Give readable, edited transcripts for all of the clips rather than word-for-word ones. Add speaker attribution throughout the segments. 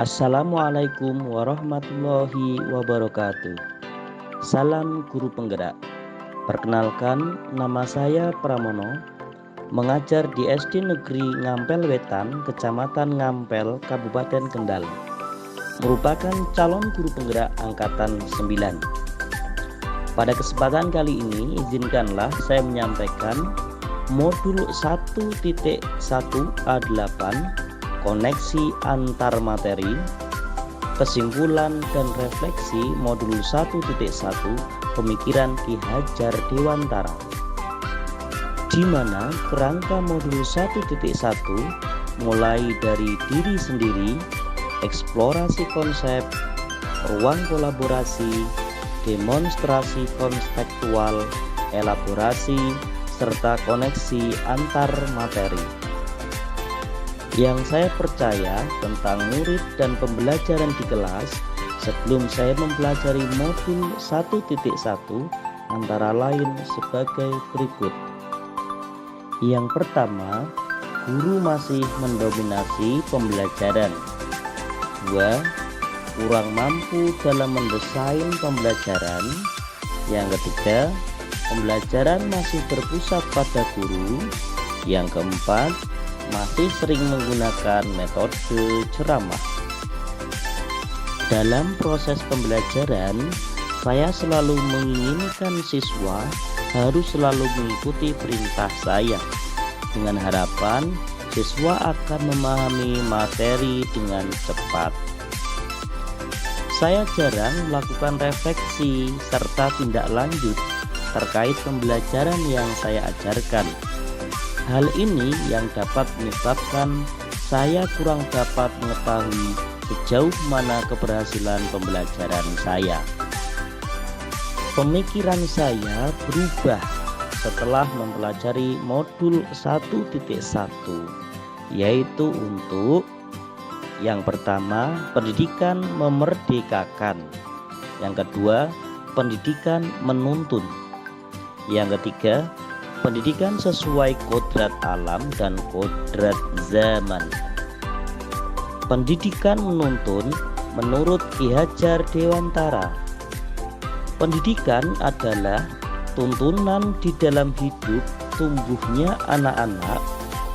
Speaker 1: Assalamualaikum warahmatullahi wabarakatuh. Salam guru penggerak. Perkenalkan, nama saya Pramono, mengajar di SD Negeri Ngampel Wetan, Kecamatan Ngampel, Kabupaten Kendal. Merupakan calon guru penggerak angkatan 9. Pada kesempatan kali ini, izinkanlah saya menyampaikan modul 1.1A8 koneksi antar materi, kesimpulan dan refleksi modul 1.1 pemikiran Ki Hajar Dewantara, di mana kerangka modul 1.1 mulai dari diri sendiri, eksplorasi konsep, ruang kolaborasi, demonstrasi konseptual, elaborasi, serta koneksi antar materi. Yang saya percaya tentang murid dan pembelajaran di kelas sebelum saya mempelajari modul 1.1 antara lain sebagai berikut. Yang pertama, guru masih mendominasi pembelajaran. 2. Kurang mampu dalam mendesain pembelajaran. Yang ketiga, pembelajaran masih berpusat pada guru. Yang keempat, masih sering menggunakan metode ceramah. Dalam proses pembelajaran, saya selalu menginginkan siswa harus selalu mengikuti perintah saya, dengan harapan siswa akan memahami materi dengan cepat. Saya jarang melakukan refleksi serta tindak lanjut terkait pembelajaran yang saya ajarkan. Hal ini yang dapat menyebabkan saya kurang dapat mengetahui sejauh mana keberhasilan pembelajaran saya. Pemikiran saya berubah setelah mempelajari modul 1.1, yaitu untuk yang pertama, pendidikan memerdekakan. Yang kedua, pendidikan menuntun. Yang ketiga, pendidikan sesuai kodrat alam dan kodrat zaman. Pendidikan menuntun menurut Ki Hajar Dewantara. Pendidikan adalah tuntunan di dalam hidup tumbuhnya anak-anak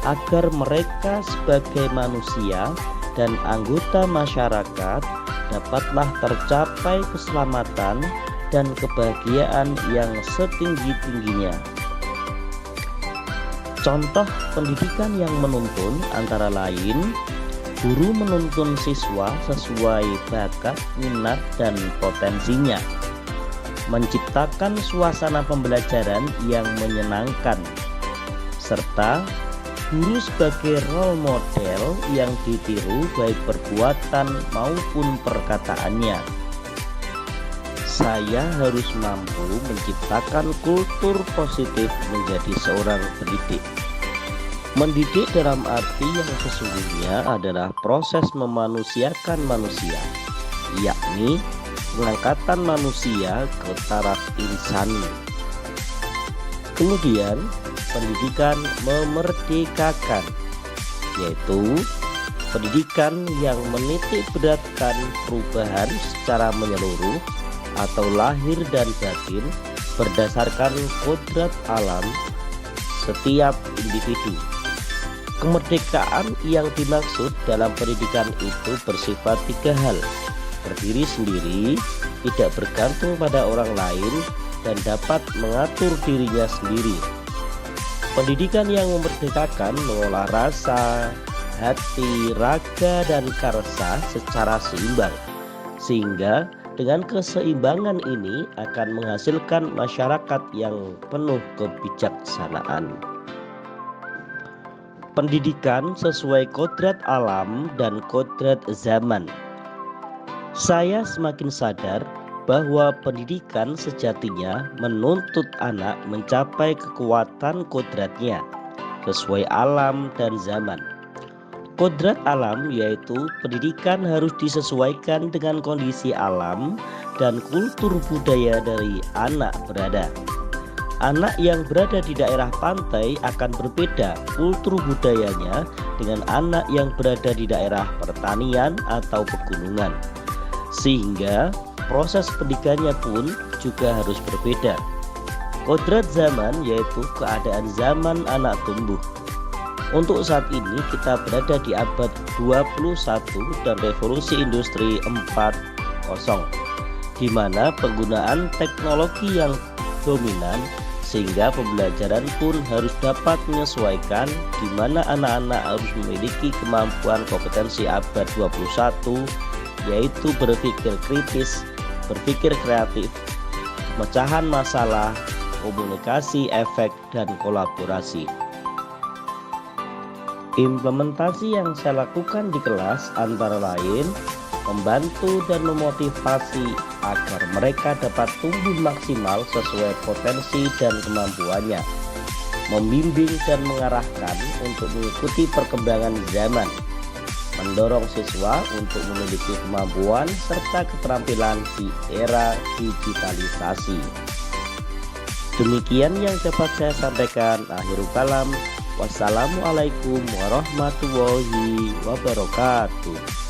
Speaker 1: agar mereka sebagai manusia dan anggota masyarakat dapatlah tercapai keselamatan dan kebahagiaan yang setinggi-tingginya. Contoh pendidikan yang menuntun antara lain, guru menuntun siswa sesuai bakat, minat, dan potensinya, menciptakan suasana pembelajaran yang menyenangkan, serta guru sebagai role model yang ditiru baik perbuatan maupun perkataannya. Saya harus mampu menciptakan kultur positif menjadi seorang pendidik. Mendidik dalam arti yang sesungguhnya adalah proses memanusiakan manusia, yakni pengangkatan manusia ke taraf insani. Kemudian, pendidikan memerdekakan, yaitu pendidikan yang menitik beratkan perubahan secara menyeluruh atau lahir dan batin berdasarkan kodrat alam setiap individu. Kemerdekaan yang dimaksud dalam pendidikan itu bersifat tiga hal: berdiri sendiri, tidak bergantung pada orang lain, dan dapat mengatur dirinya sendiri. Pendidikan yang memerdekakan mengolah rasa, hati, raga, dan karsa secara seimbang, sehingga dengan keseimbangan ini akan menghasilkan masyarakat yang penuh kebijaksanaan. Pendidikan sesuai kodrat alam dan kodrat zaman. Saya semakin sadar bahwa pendidikan sejatinya menuntut anak mencapai kekuatan kodratnya sesuai alam dan zaman. Kodrat alam yaitu pendidikan harus disesuaikan dengan kondisi alam dan kultur budaya dari anak berada. Anak yang berada di daerah pantai akan berbeda kultur budayanya dengan anak yang berada di daerah pertanian atau pegunungan. Sehingga proses pendidikannya pun juga harus berbeda. Kodrat zaman yaitu keadaan zaman anak tumbuh. Untuk saat ini kita berada di abad 21 dan revolusi industri 4.0, di mana penggunaan teknologi yang dominan sehingga pembelajaran pun harus dapat menyesuaikan, di mana anak-anak harus memiliki kemampuan kompetensi abad 21, yaitu berpikir kritis, berpikir kreatif, pemecahan masalah, komunikasi, efek, dan kolaborasi. Implementasi yang saya lakukan di kelas antara lain membantu dan memotivasi agar mereka dapat tumbuh maksimal sesuai potensi dan kemampuannya, membimbing dan mengarahkan untuk mengikuti perkembangan zaman, mendorong siswa untuk memiliki kemampuan serta keterampilan di era digitalisasi. Demikian yang dapat saya sampaikan. Akhirul kalam. Wassalamualaikum warahmatullahi wabarakatuh.